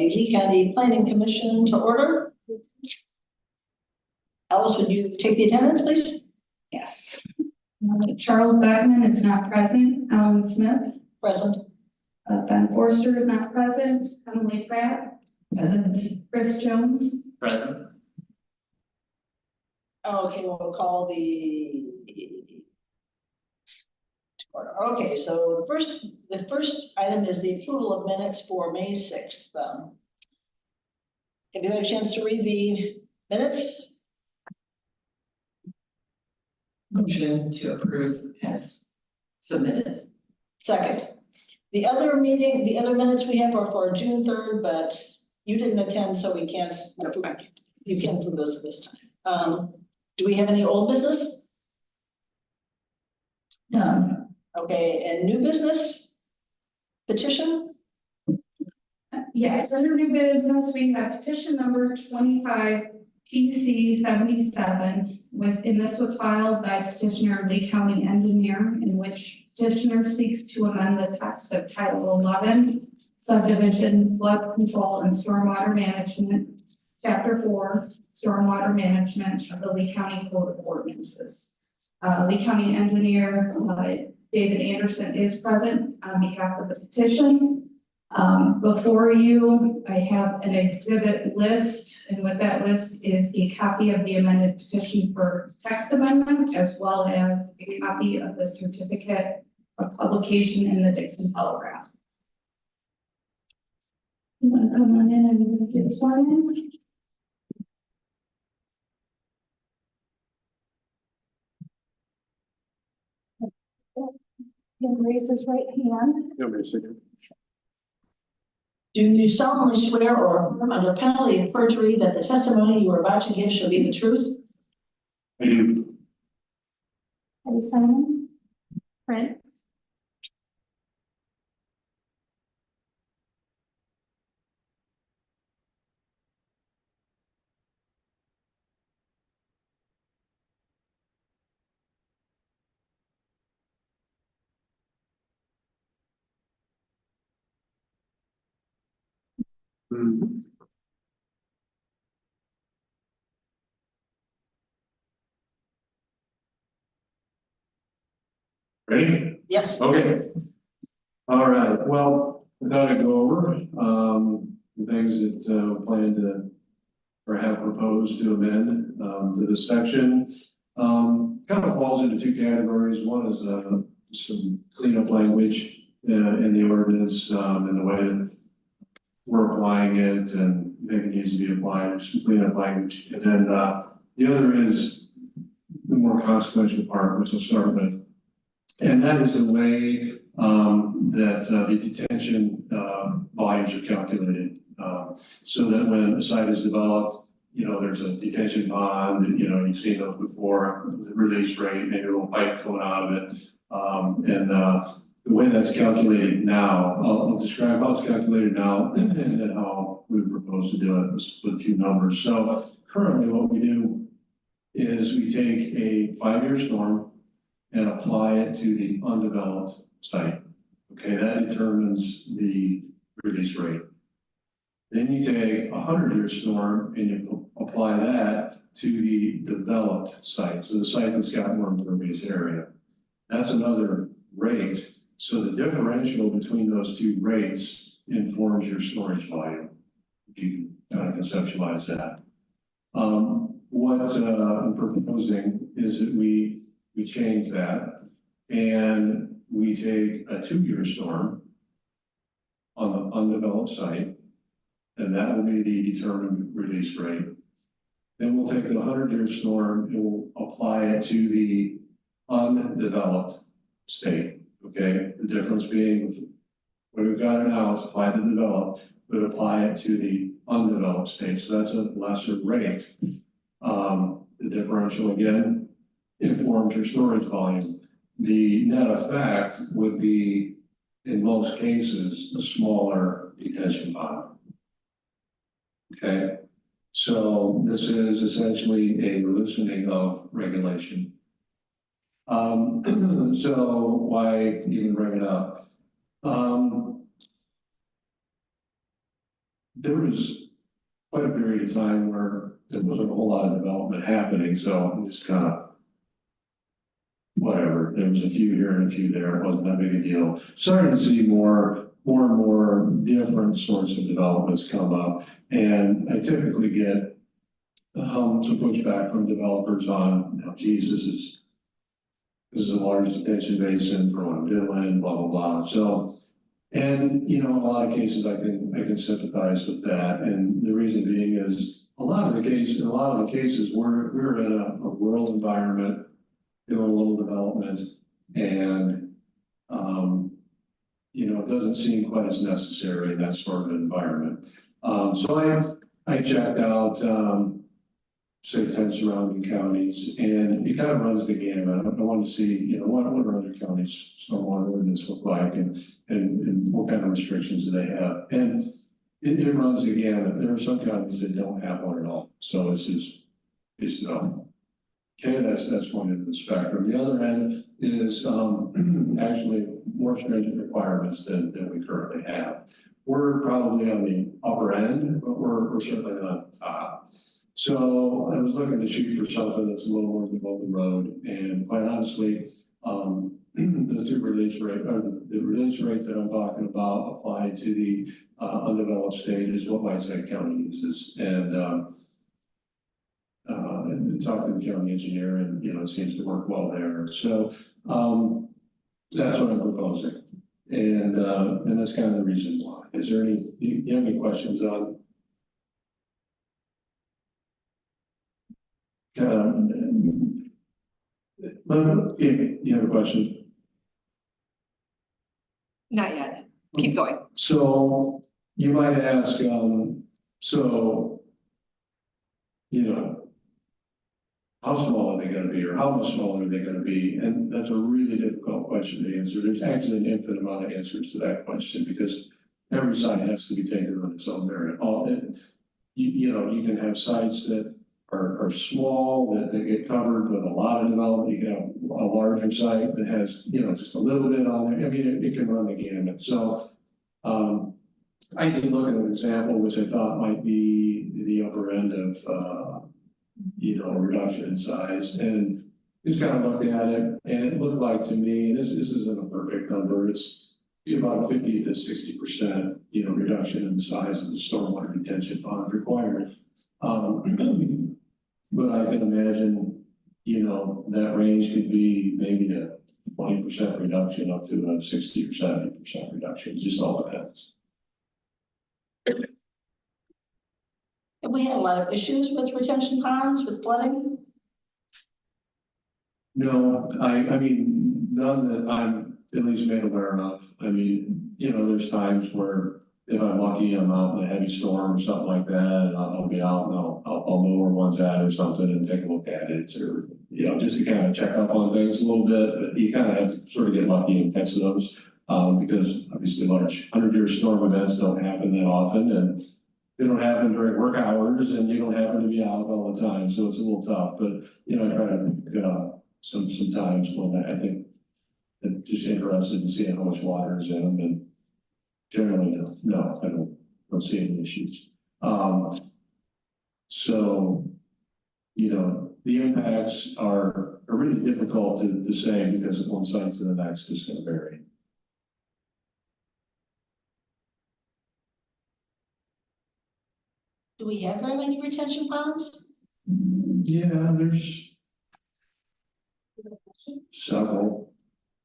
the Lee County Planning Commission to order. Alice, would you take the attendance, please? Yes. Charles Beckman is not present. Alan Smith. Present. Ben Forster is not present. Emily Pratt. Present. Chris Jones. Present. Okay, we'll call the. Okay, so the first item is the approval of minutes for May 6th. Have you had a chance to read the minutes? Motion to approve as submitted. Second. The other minutes we have are for June 3rd, but you didn't attend, so we can't approve. You can approve those at this time. Do we have any old business? None. Okay, and new business? Petition? Yes, under new business, we have petition number 25 PC 77 this was filed by petitioner Lee County Engineer, in which petitioner seeks to amend the text of Title 11 subdivision flood control and stormwater management, Chapter 4 stormwater management of the Lee County Code of Ordinances. Lee County Engineer David Anderson is present on behalf of the petition. Before you, I have an exhibit list, and with that list is a copy of the amended petition for text amendment, as well as a copy of the certificate of publication in the Dixon Telegraph. You want to come on in and get sworn in? He'll raise his right hand. Do you solemnly swear or affirm under penalty of perjury that the testimony you are about to give shall be the truth? I do. Are you signing? Print. Ready? Yes. Okay. All right, well, I thought I'd go over, the things that, we plan to, or have proposed to amend, to this section. Kind of falls into two categories. One is, some cleanup language, in the ordinance, and the way that we're applying it and think it needs to be applied, some cleanup language. And then, the other is the more consequential part, which I'll start with. And that is the way that the detention volumes are calculated. So that when a site is developed, you know, there's a detention pond, and, you know, you've seen those before, the release rate, maybe a little pipe coming out of it. The way that's calculated now, I'll describe how it's calculated now and then how we propose to do it with a few numbers. So currently what we do is we take a 5-year storm and apply it to the undeveloped site. Okay, that determines the release rate. Then you take a 100-year storm and you apply that to the developed site. So the site that's got more impervious area. That's another rate. So the differential between those two rates informs your storage volume. If you can kind of conceptualize that. What I'm proposing is that we change that and we take a 2-year storm on the undeveloped site, and that will be the determined release rate. Then we'll take the 100-year storm and we'll apply it to the undeveloped state. Okay, the difference being what we've got now is apply the developed, but apply it to the undeveloped state. So that's a lesser rate. The differential again informs your storage volume. The net effect would be, in most cases, a smaller detention pond. Okay, so this is essentially a loosening of regulation. So why even bring it up? there was quite a period of time where there wasn't a whole lot of development happening, so it was kind of whatever, there was a few here and a few there, it wasn't that big a deal. Starting to see more and more different sorts of developments come up, and I typically get some pushback from developers on, you know, geez, this is the largest detention basin for what I'm doing, blah, blah, blah. So, and, you know, in a lot of cases, I can sympathize with that. And the reason being is in a lot of the cases, we're in a rural environment, doing a little development, and, you know, it doesn't seem quite as necessary in that sort of environment. So I checked out, say 10 surrounding counties, and it kind of runs the gamut. I want to see, you know, what are other counties' stormwater ordinance look like, and what kind of restrictions do they have? And it runs the gamut. There are some counties that don't have one at all, so it's no. Okay, that's one end of the spectrum. The other end is actually more stringent requirements than we currently have. We're probably on the upper end, but we're certainly not at the top. So I was looking to shoot for something that's a little more below the road, and quite honestly, the two release rate, or the release rate that I'm talking about applied to the undeveloped state is what my site county uses, and talked to the county engineer, and you know, it seems to work well there. So that's what I'm proposing, and that's kind of the reason why. Is there any? Do you have any questions on? You have a question? Not yet. Keep going. So you might ask, so, you know, how small are they going to be, or how much smaller are they going to be? And that's a really difficult question to answer. There's actually an infinite amount of answers to that question, because every site has to be taken on its own merit. You know, you can have sites that are small, that they get covered with a lot of development. You can have a larger site that has, you know, just a little bit on there. I mean, it can run the gamut. So I did look at an example which I thought might be the upper end of, you know, a reduction in size. And just kind of looked at it, and it looked like to me, and this isn't a perfect number, it's about 50 to 60%, you know, reduction in the size of the stormwater retention pond required. But I can imagine, you know, that range could be maybe a 20% reduction up to a 60 or 70% reduction, just all depends. Have we had a lot of issues with retention ponds, with flooding? No, I mean, none that I'm at least made aware of. I mean, you know, there's times where if I'm lucky, I'm out in a heavy storm or something like that, and I'll be out and I'll know where one's at or something and take a look at it, or, you know, just to kind of check up on things a little bit. But you kind of have to sort of get lucky and catch those, because obviously large 100-year storm events don't happen that often, and they don't happen during work hours, and you don't happen to be out all the time, so it's a little tough. But, you know, I try to pick up some times when I think I'm just interested in seeing how much water is in them, and generally, no, I don't see any issues. So, you know, the impacts are really difficult to say, because one site to the next is going to vary. Do we have very many retention ponds? Yeah, there's several.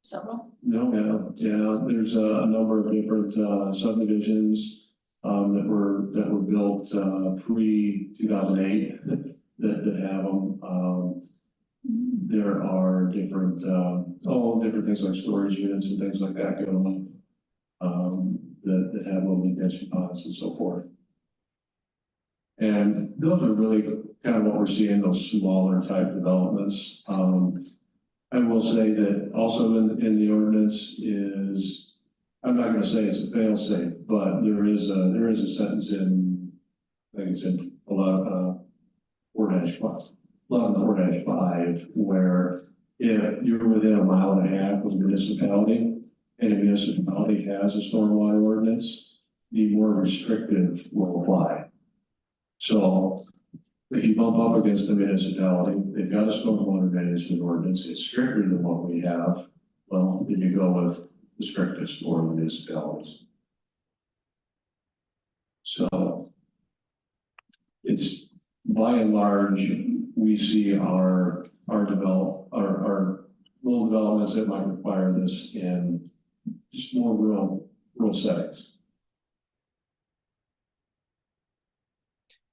Several? No, yeah, there's a number of different subdivisions that were built pre-2008 that have them. There are different different things like storage units and things like that going on that have low retention ponds and so forth. And those are really kind of what we're seeing, those smaller type developments. I will say that also in the ordinance is, I'm not going to say it's a fail safe, but there is a sentence in, I think it's in 11-4-5, where if you're within a mile and a half of a municipality, and a municipality has a stormwater ordinance, the more restrictive will apply. So if you bump up against the municipality, they've got a stormwater management ordinance, it's stricter than what we have. Well, then you go with the strictest for municipalities. So it's by and large, we see our little developments that might require this in just more rural settings.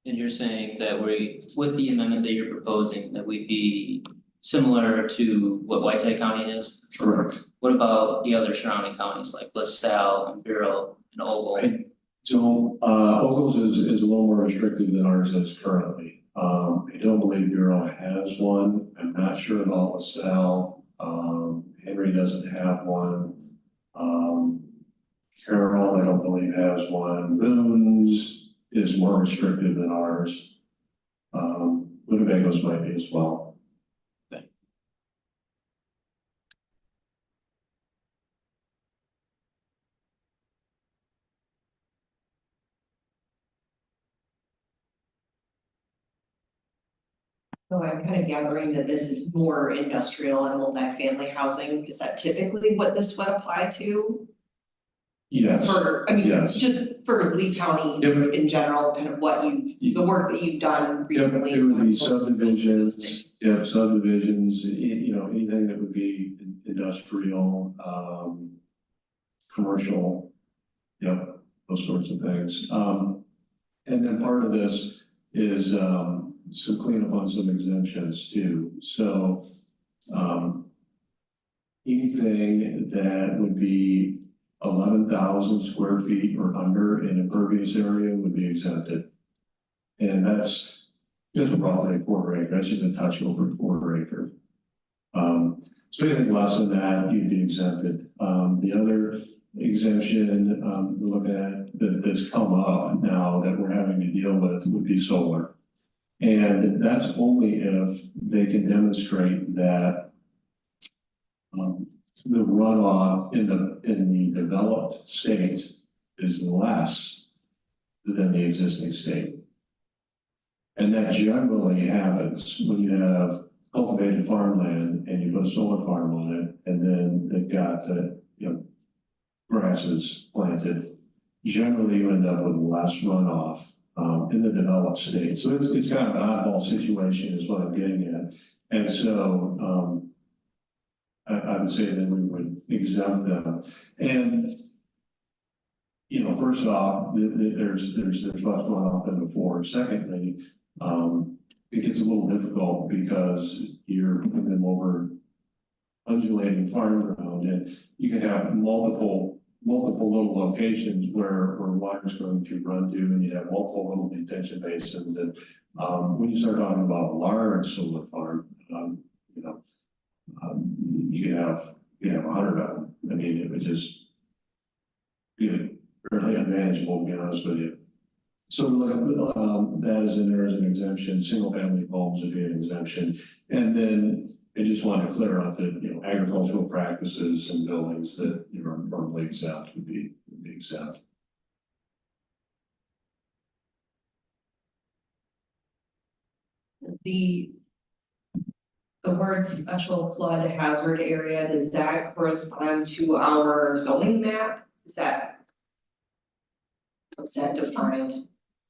And you're saying that with the amendment that you're proposing, that we'd be similar to what Whiteside County is? Correct. What about the other surrounding counties like LaSalle and Bureau and Ogle? Right. So, Ogles is a little more restrictive than ours is currently. I don't believe Bureau has one. I'm not sure about LaSalle. Henry doesn't have one. Carroll, I don't believe has one. Boone's is more restrictive than ours. Winnebago's might be as well. So I'm kind of gathering that this is more industrial and multifamily housing. Is that typically what this would apply to? Yes. For, I mean, Yes. just for Lee County Yep. in general, kind of what the work that you've done Yep, recently. it would be subdivisions, subdivisions, anything that would be industrial, commercial, those sorts of things. And then part of this is, some cleanup on some exemptions too. So, anything that would be 11,000 square feet or under in impervious area would be exempted. And that's just roughly a quarter acre, that's just a touch over a quarter acre. So anything less than that, you'd be exempted. The other exemption, we're looking at that's come up now that we're having to deal with would be solar. And that's only if they can demonstrate that the runoff in the developed state is less than the existing state. And that generally happens when you have cultivated farmland and you put a solar farm on it, and then they've got, grasses planted. Generally, you end up with less runoff in the developed state. So it's kind of an oddball situation is what I'm getting at. And so I would say that we would exempt them. And, first off, there's less runoff than before. Secondly, it gets a little difficult because you're putting them over undulating farm ground, and you can have multiple little locations where water's going to run to, and you have multiple little detention basins. And when you start talking about a large solar farm, you can have 100 of them. I mean, it would just be fairly unmanageable, to be honest with you. So that is in there as an exemption. Single family homes would be an exemption. And then I just want to clear up that, agricultural practices and buildings that are normally exempt would be exempt. The word special flood hazard area, does that correspond to our zoning map? Is that defined?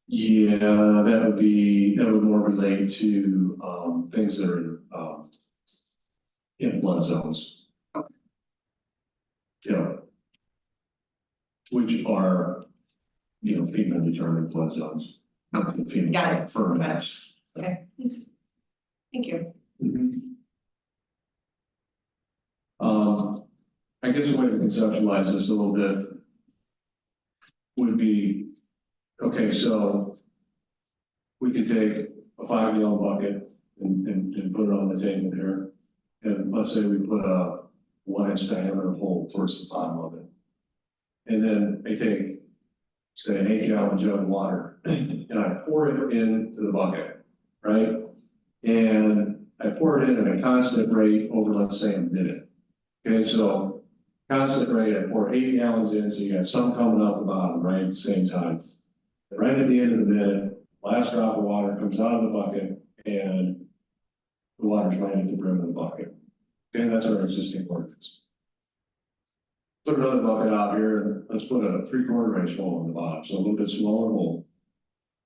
Yeah, that would more relate to things that are in flood zones. Okay. Which are, FEMA determined flood zones. Okay. FEMA Got it. firm. Got it. Okay, thanks. Thank you. I guess a way to conceptualize this a little bit would be, okay, so we could take a 5-gallon bucket and put it on the table here. And let's say we put a 1-inch diameter hole towards the bottom of it. And then I take, say, an 8-gallon jug of water and I pour it into the bucket, right? And I pour it in at a constant rate over, let's say, a minute. Okay, so constant rate at pour 80 gallons in, so you got some coming out the bottom, right, at the same time. And right at the end of the minute, last drop of water comes out of the bucket and the water's right at the brim of the bucket. Okay, that's our existing ordinance. Put another bucket out here, and let's put a 3/4 inch hole in the bottom, so a little bit smaller hole.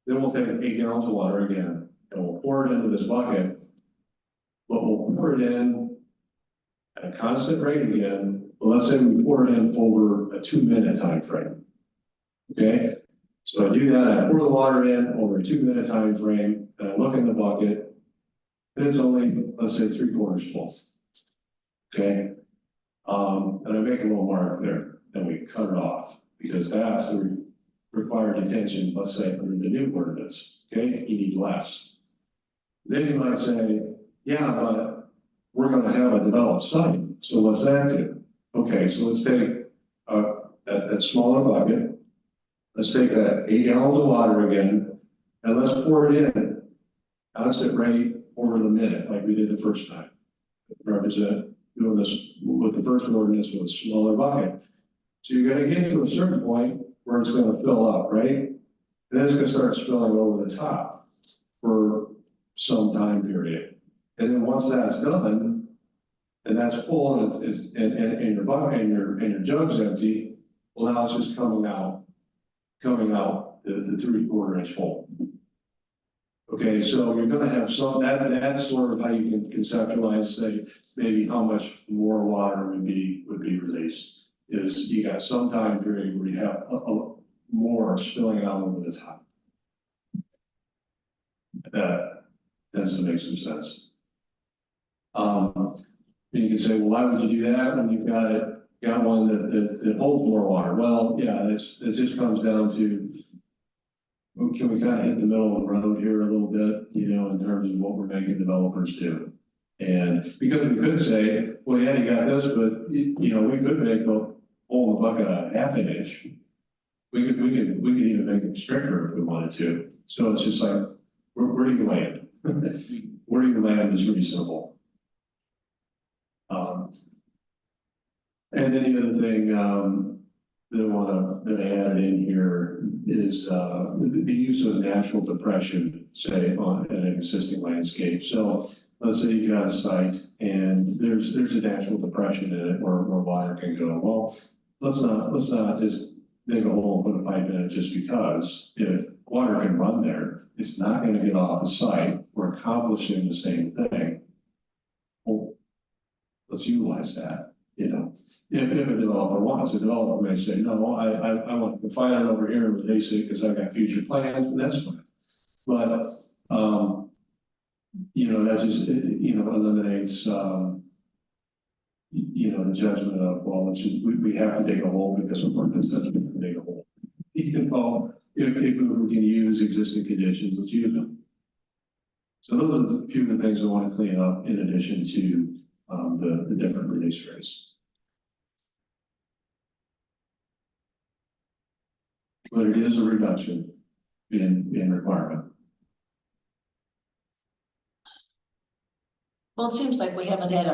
Then we'll take 8 gallons of water again, and we'll pour it into this bucket. But we'll pour it in at a constant rate again. Well, let's say we pour it in over a 2-minute time frame. Okay, so I do that, I pour the water in over a 2-minute time frame, and I look in the bucket. And it's only, let's say, 3/4 full. Okay, and I make a little mark there, and we cut it off, because that's the required detention, let's say, under the new ordinance, okay, you need less. Then you might say, yeah, but we're gonna have a developed site, so what's that do? Okay, so let's take, that smaller bucket, let's take that 8 gallons of water again, and let's pour it in, constant rate over the minute, like we did the first time. Represent doing this with the first ordinance with a smaller bucket. So you're gonna get to a certain point where it's gonna fill up, right? Then it's gonna start spilling over the top for some time period. And then once that's done, and that's full, and it's, and your bucket, and your jug's empty, well, now it's just coming out the 3/4 inch hole. Okay, so you're gonna have some, that's sort of how you can conceptualize, say, maybe how much more water would be released. Is you got some time period where you have more spilling out over the top. That tends to make some sense. You can say, well, why would you do that when you've got one that holds more water? Well, yeah, it just comes down to, can we kind of hit the middle of the road here a little bit, you know, in terms of what we're making developers do? And because we could say, well, yeah, you got this, but you know, we could make the hole in the bucket a 1/2 inch. We could even make it stricter if we wanted to. So it's just like, where do you land? Where do you land is reasonable. And then the other thing, that I added in here is, the use of natural depression, say, on an existing landscape. So let's say you got a site and there's a natural depression in it where water can go. Well, let's not just dig a hole and put a pipe in it just because. If water can run there, it's not going to get off the site. We're accomplishing the same thing. Well, let's utilize that, you know. If a developer wants, a developer may say, no, I want to confine it over here with basic because I've got future plans, and that's fine. But, you know, that just, you know, eliminates, you know, the judgment of, well, it's just, we have to dig a hole because of ordinance says we have to dig a hole. Even though, if we can use existing conditions, let's use them. So those are a few of the things I want to clean up in addition to the different release rates. But it is a reduction in requirement. Well, it seems like we haven't had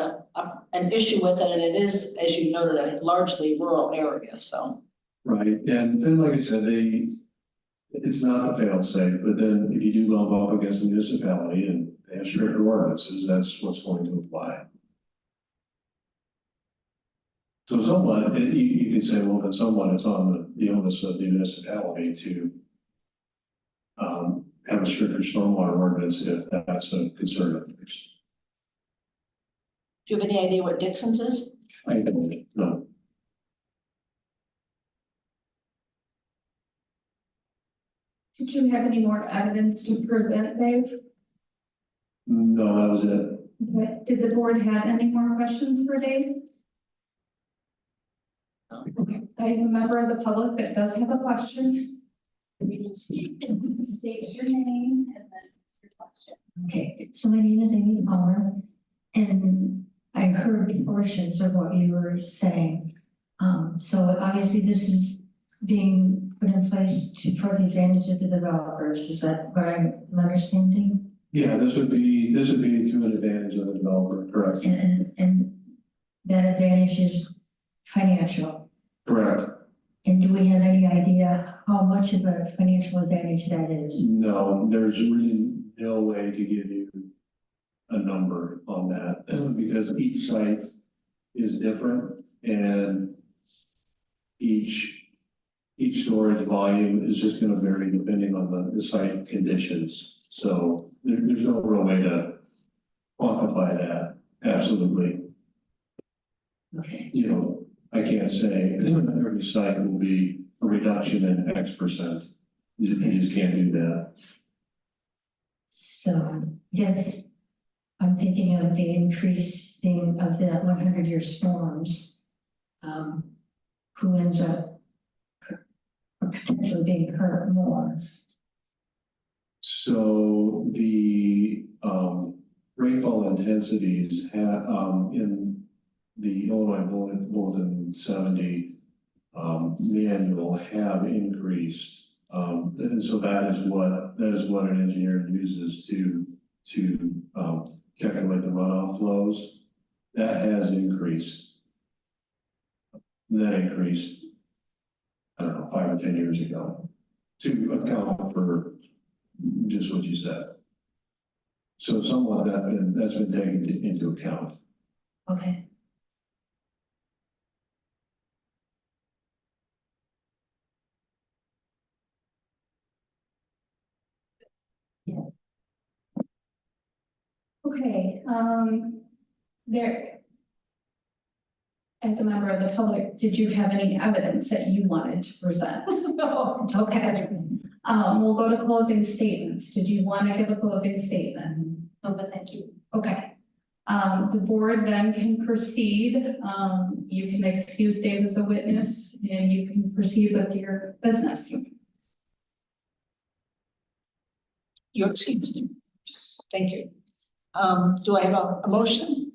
an issue with it, and it is, as you noted, a largely rural area, so. Right, and then like I said, it's not a fail safe, but then if you do bump up against a municipality and they have stricter ordinances, that's what's going to apply. So somewhat, you can say, well, then somewhat it's on the onus of the municipality to have a stricter stormwater ordinance if that's a concern of theirs. Do you have any idea what Dixon's is? I don't know. Did you have any more evidence to present, Dave? No, that was it. Okay. Did the board have any more questions for Dave? No. Okay, I have a member of the public that does have a question. State your name and then your question. Okay, so my name is Amy Palmer, and I heard portions of what you were saying. So obviously this is being put in place for the advantage of the developers. Is that what I'm understanding? Yeah, this would be to an advantage of the developer, correct? And that advantage is financial. Correct. And do we have any idea how much of a financial advantage that is? No, there's really no way to give you a number on that, because each site is different and each storage volume is just gonna vary depending on the site conditions. So there's no real way to quantify that, absolutely. Okay, You know, I can't say every site will be a reduction in X%. You just can't do that. so yes, I'm thinking of the increasing of the 100-year storms. Who ends up potentially being hurt more? So the rainfall intensities in the Illinois Bulletin 70 manual have increased. And so that is what an engineer uses to calculate the runoff flows. That has increased. That increased, I don't know, 5 or 10 years ago to account for just what you said. So somewhat that's been taken into account. Okay. Okay, there. As a member of the public, did you have any evidence that you wanted to present? No. Okay. We'll go to closing statements. Did you want to give a closing statement? No, but thank you. Okay. The board then can proceed. You can excuse Dave as a witness and you can proceed with your business. You're excused. Thank you. Do I have a motion?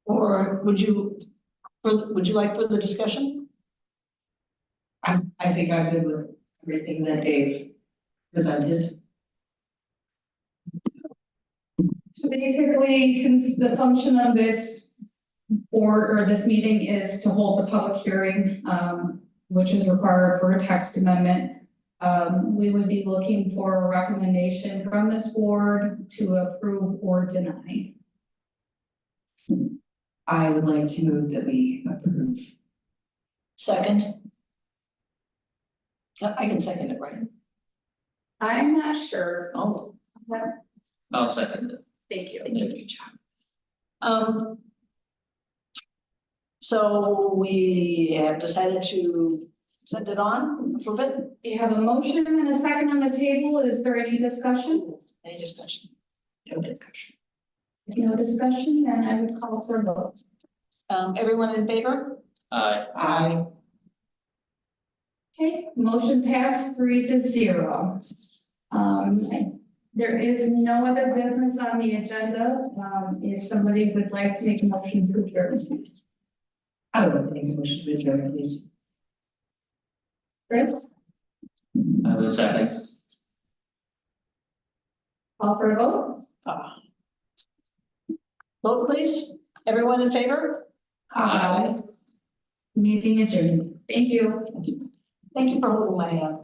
Or would you like further discussion? I think I'm good with everything that Dave presented. So basically, since the function of this board or this meeting is to hold the public hearing, which is required for a text amendment, we would be looking for a recommendation from this board to approve or deny. I would like to move that we approve. Second? I can second it, right? I'm not sure. Oh. I'll second it. Thank you. Good job. So we have decided to send it on, approve it. You have a motion and a second on the table. Is there any discussion? Any discussion? No discussion. If no discussion, then I would call for a vote. Everyone in favor? Aye. Okay, motion passed 3-0. There is no other business on the agenda. If somebody would like to make a motion to adjourn. I would make a motion to adjourn, please. Chris, I will second. call for a vote. Vote please. Everyone in favor? Aye. Meeting adjourned. Thank you. Thank you for holding my hand.